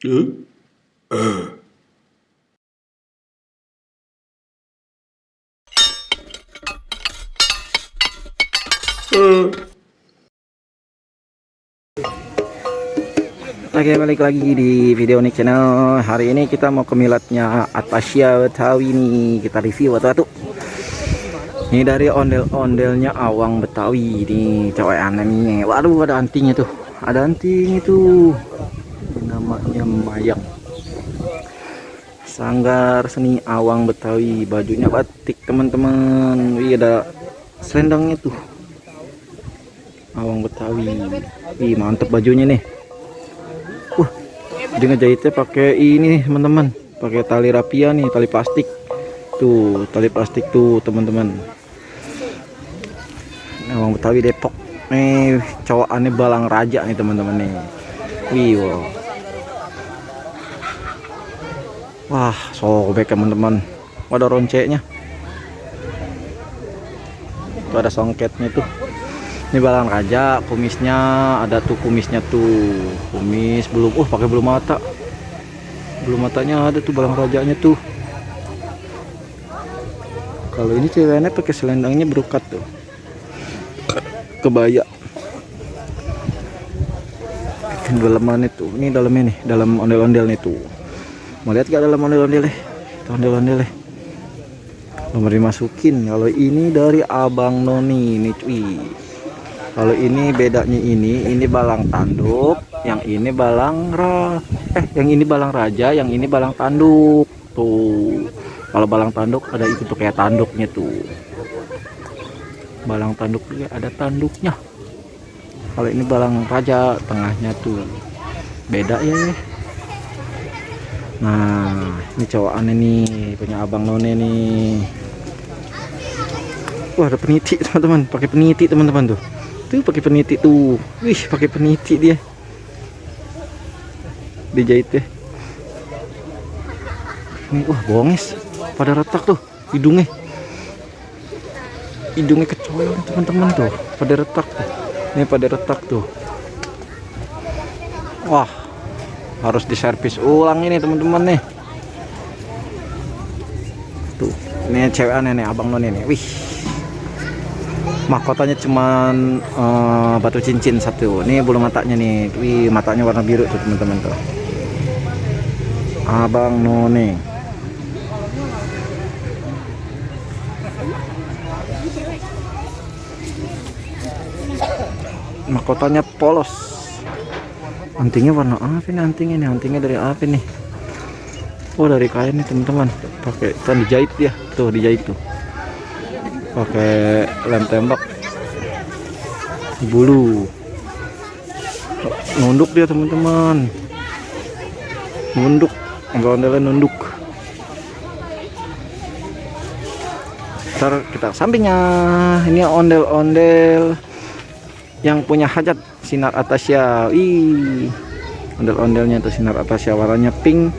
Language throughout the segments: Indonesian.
Oke, balik lagi di video Nick Channel. Hari ini kita mau ke milatnya Atasya Betawi nih. Kita review atau ini dari ondel-ondelnya Awang Betawi. Ini cewek aneh nih. Waduh, ada antingnya tuh. Ada anting itu. Namanya Mayang. Sanggar Seni Awang Betawi. Bajunya batik, teman-teman. Wih, ada selendangnya tuh. Awang Betawi. Wih, mantep bajunya nih. Dia ngejahitnya pakai ini nih, teman-teman. Pakai tali rapia nih, tali plastik. Tuh, tali plastik tuh, teman-teman. Awang Betawi Depok. Nih, cowokannya Balang Raja nih, teman-teman nih. Wih, wow. Wah, sobek teman-teman. Ada ronceknya. Tuh ada songketnya tuh. Ini Balang Raja, kumisnya ada tuh, kumisnya tuh. Kumis belum, pakai belum mata. Belum matanya ada tuh Balang Rajanya tuh. Kalau ini ceweknya pakai selendangnya berukat tuh. Kebaya. Dalamannya tuh. Ini dalamnya nih, dalam ondel-ondel nih tuh. Mau lihat gak dalam ondel-ondelnya? Tuh ondel-ondelnya. Nomor dimasukin. Kalau ini dari Abang Noni nih cuy. Kalau ini bedanya ini balang tanduk, yang ini yang ini balang raja, yang ini balang tanduk. Tuh. Kalau balang tanduk ada itu tuh kayak tanduknya tuh. Balang tanduk juga ada tanduknya. Kalau ini balang raja, tengahnya tuh. Beda ya. Nah, ini cowokannya nih, punya Abang None nih. Wah, ada peniti, teman-teman. Pakai peniti, teman-teman tuh. Tuh pakai peniti tuh. Wih, pakai peniti dia. Dijahit deh. Ini bonges. Pada retak tuh hidungnya. Hidungnya kecolong, teman-teman tuh. Pada retak tuh. Ini pada retak tuh. Wah, harus diservis ulang ini, teman-teman nih. Tuh, ini cewek aneh nih, Abang None nih. Wih. Mahkotanya cuman batu cincin satu. Ini bulu matanya nih. Wih, matanya warna biru tuh, teman-teman tuh. Abang None. Mahkotanya polos. Antingnya warna apa ini? Antingnya dari apa nih? Oh, dari kain nih, teman-teman. Pakai dijahit dia. Tuh, dijahit tuh. Pakai lem tembak bulu, nunduk dia, teman-teman. Nunduk, ondel-ondelnya nunduk. Ntar kita sampingnya. Ini ondel-ondel yang punya hajat Sinar Atasya. Ih, ondel-ondelnya tuh Sinar Atasya, warnanya pink.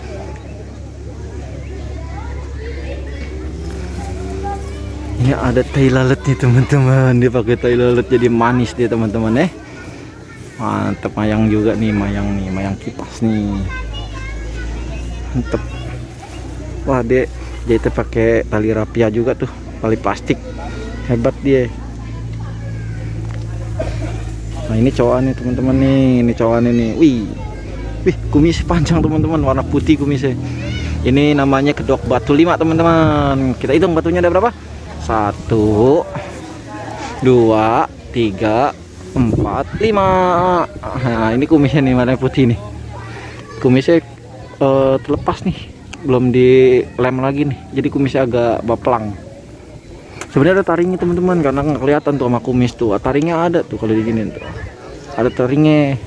Ini ada tai lalat nih, teman-teman. Dia pakai tai lalat jadi manis dia, teman-teman. Mantep. Mayang juga nih, mayang kipas nih. Mantep. Wah, dia jahitnya pakai tali rapia juga tuh, tali plastik. Hebat dia. Nah, ini cowokannya, teman-teman nih. Ini cowokannya nih. Wih, kumis panjang, teman-teman. Warna putih kumisnya. Ini namanya kedok batu 5, teman-teman. Kita hitung batunya ada berapa? 1, 2, 3, 4, 5. Nah, ini kumisnya nih, warna putih nih. Kumisnya terlepas nih, belum dilem lagi nih, jadi kumisnya agak baplang. Sebenarnya ada taringnya, teman-teman, karena nggak kelihatan tuh sama kumis tuh. Taringnya ada tuh kalau diginin tuh. Ada taringnya,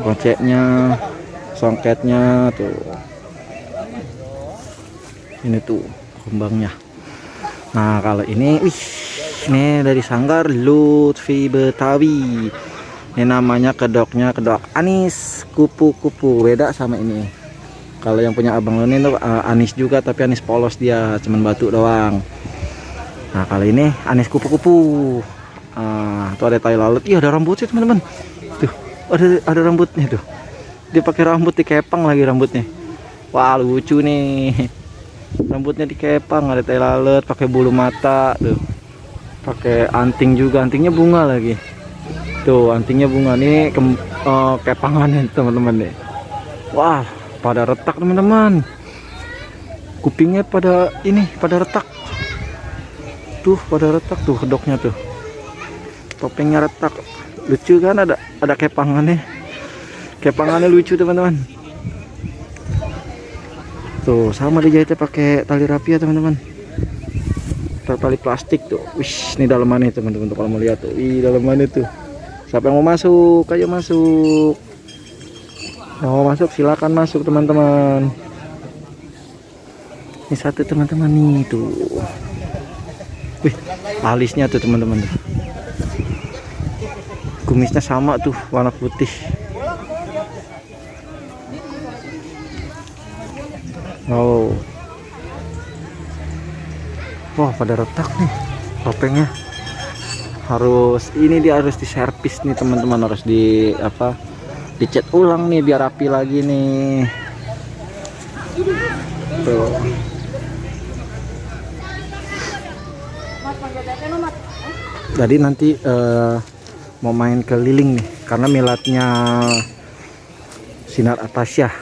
goceknya, songketnya tuh. Ini tuh kembangnya. Nah, kalau ini ini dari Sanggar Lutfi Betawi. Ini namanya kedoknya kedok anis kupu-kupu. Beda sama ini. Kalau yang punya Abang None itu anis juga, tapi anis polos dia, cuman batu doang. Nah, kali ini anis kupu-kupu. Tuh ada tai lalat. Iya, ada rambutnya, teman-teman. Tuh, ada rambutnya tuh. Dia pakai rambut dikepang lagi rambutnya. Wah, lucu nih. Rambutnya dikepang, ada tai lalat, pakai bulu mata tuh. Pakai anting juga, antingnya bunga lagi. Tuh, antingnya bunga nih kepangannya teman-teman nih. Wah, pada retak teman-teman. Kupingnya pada retak. Tuh, pada retak tuh kedoknya tuh. Topengnya retak. Lucu kan, ada kepangannya. Kepangannya lucu teman-teman. Tuh, sama dijahitnya pakai tali rapi ya teman-teman. Tali plastik tuh. Wih, ini dalamannya teman-teman tuh, kalau mau lihat tuh. Ih, dalamannya tuh. Siapa yang mau masuk? Ayo masuk. Mau masuk silakan masuk teman-teman. Ini satu teman-teman nih tuh. Wih, alisnya tuh teman-teman. Kumisnya sama tuh, warna putih. Oh. Wah, pada retak nih topengnya. Dia harus diservis nih teman-teman, harus dicat ulang nih biar rapi lagi nih. Tuh. Jadi nanti mau main keliling nih, karena miladnya Sinar Atasya.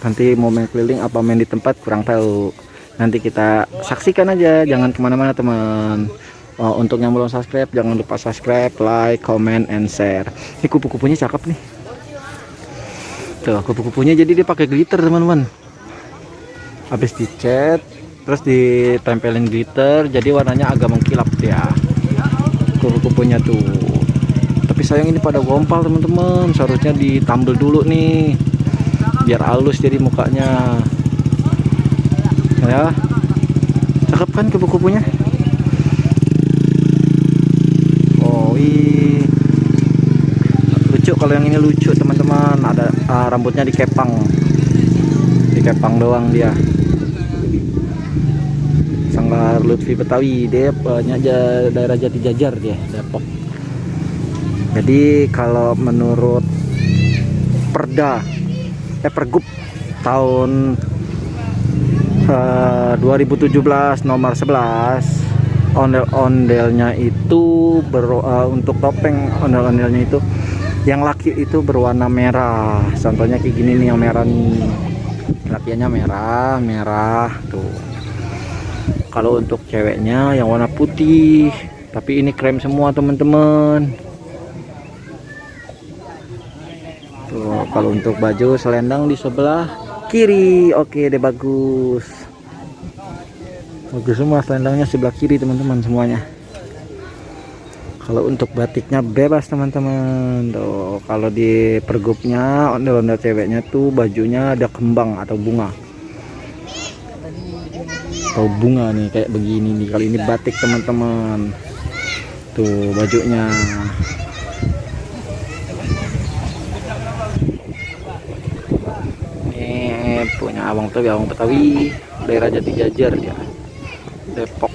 Nanti mau main keliling apa main di tempat kurang tahu. Nanti kita saksikan aja, jangan kemana-mana teman. Untuk yang belum subscribe, jangan lupa subscribe, like, comment, and share. Ini kupu-kupunya cakep nih. Tuh, kupu-kupunya jadi dia pakai glitter teman-teman. Habis dicat, terus ditempelin glitter, jadi warnanya agak mengkilap ya. Kupu-kupunya tuh. Tapi sayang ini pada gompal teman-teman. Seharusnya ditambel dulu nih, biar halus jadi mukanya. Ya, cakep kan kupu-kupunya? Oh, lucu. Kalau yang ini lucu teman-teman. Ada rambutnya dikepang doang dia. Sanggar Lutfi Betawi, dia daerah Jati Jajar, dia Depok. Jadi kalau menurut Pergub tahun 2017 nomor 11, ondel-ondelnya itu untuk topeng ondel-ondelnya itu yang laki itu berwarna merah. Contohnya kayak gini nih, yang merah nih, lakiannya merah tuh. Kalau untuk ceweknya yang warna putih, tapi ini krem semua teman-teman. Tuh, kalau untuk baju selendang di sebelah kiri. Oke deh, bagus semua selendangnya sebelah kiri teman-teman semuanya. Kalau untuk batiknya bebas teman-teman. Tuh, kalau di Pergubnya ondel-ondel ceweknya tuh bajunya ada kembang atau bunga nih kayak begini nih. Kali ini batik teman-teman. Tuh bajunya. Ini punya abang Betawi, daerah Jati Jajar dia, Depok.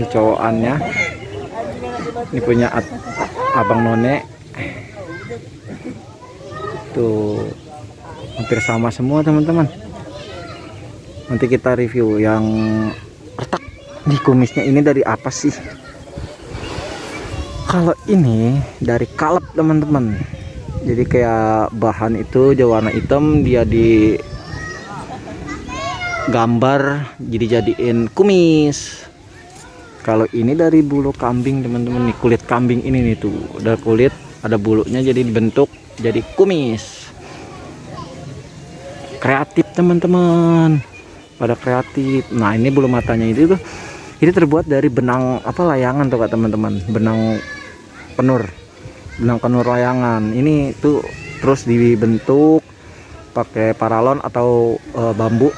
Ini cowokannya. Ini punya abang None. Tuh hampir sama semua teman-teman. Nanti kita review yang retak di kumisnya ini dari apa sih. Kalau ini dari kalep teman-teman. Jadi kayak bahan itu warna hitam, dia di gambar jadi jadiin kumis. Kalau ini dari bulu kambing teman-teman nih, kulit kambing ini nih tuh, ada kulit, ada bulunya jadi dibentuk jadi kumis. Kreatif teman-teman, pada kreatif. Nah ini bulu matanya itu tuh, ini terbuat dari benang layangan tuh kak teman-teman, benang penur layangan. Ini tuh terus dibentuk pakai paralon atau bambu.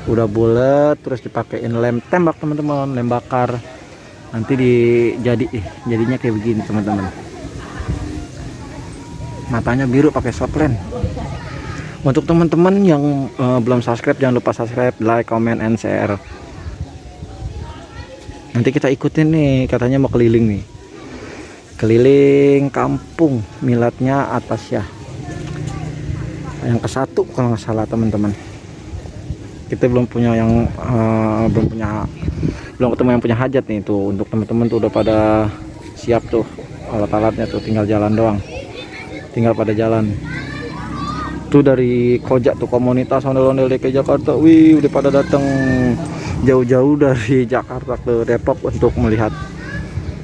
Udah bulat, terus dipakein lem tembak teman-teman, lem bakar. Nanti jadinya kayak begini teman-teman. Matanya biru pakai soplen. Untuk teman-teman yang belum subscribe, jangan lupa subscribe, like, comment, and share. Nanti kita ikutin nih, katanya mau keliling nih. keliling kampung miladnya Atasya yang ke-1 kalau nggak salah teman-teman. Kita belum punya yang belum ketemu yang punya hajat nih tuh. Untuk teman-teman tuh udah pada siap tuh alat-alatnya tuh, tinggal jalan doang, tinggal pada jalan tuh. Dari Kojak tuh, komunitas ondel-ondel DKI Jakarta, wih udah pada datang jauh-jauh dari Jakarta ke Depok untuk melihat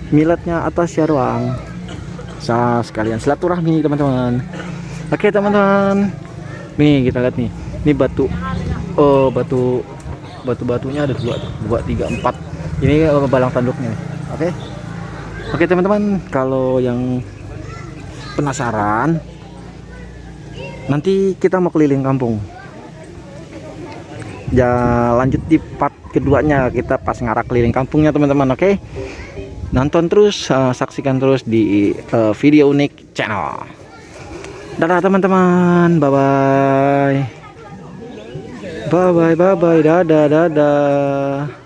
miladnya Atasya doang. Sekalian silaturahmi teman-teman. Oke teman-teman, nih kita lihat nih, ini batu, batu-batunya ada 2, 3, 4. Ini balang tanduknya. Oke teman-teman, kalau yang penasaran, nanti kita mau keliling kampung. Ya lanjut di part keduanya, kita pas ngarah keliling kampungnya teman-teman. Oke, nonton terus, saksikan terus di Video Unik channel. Dadah teman-teman, bye bye, dadah.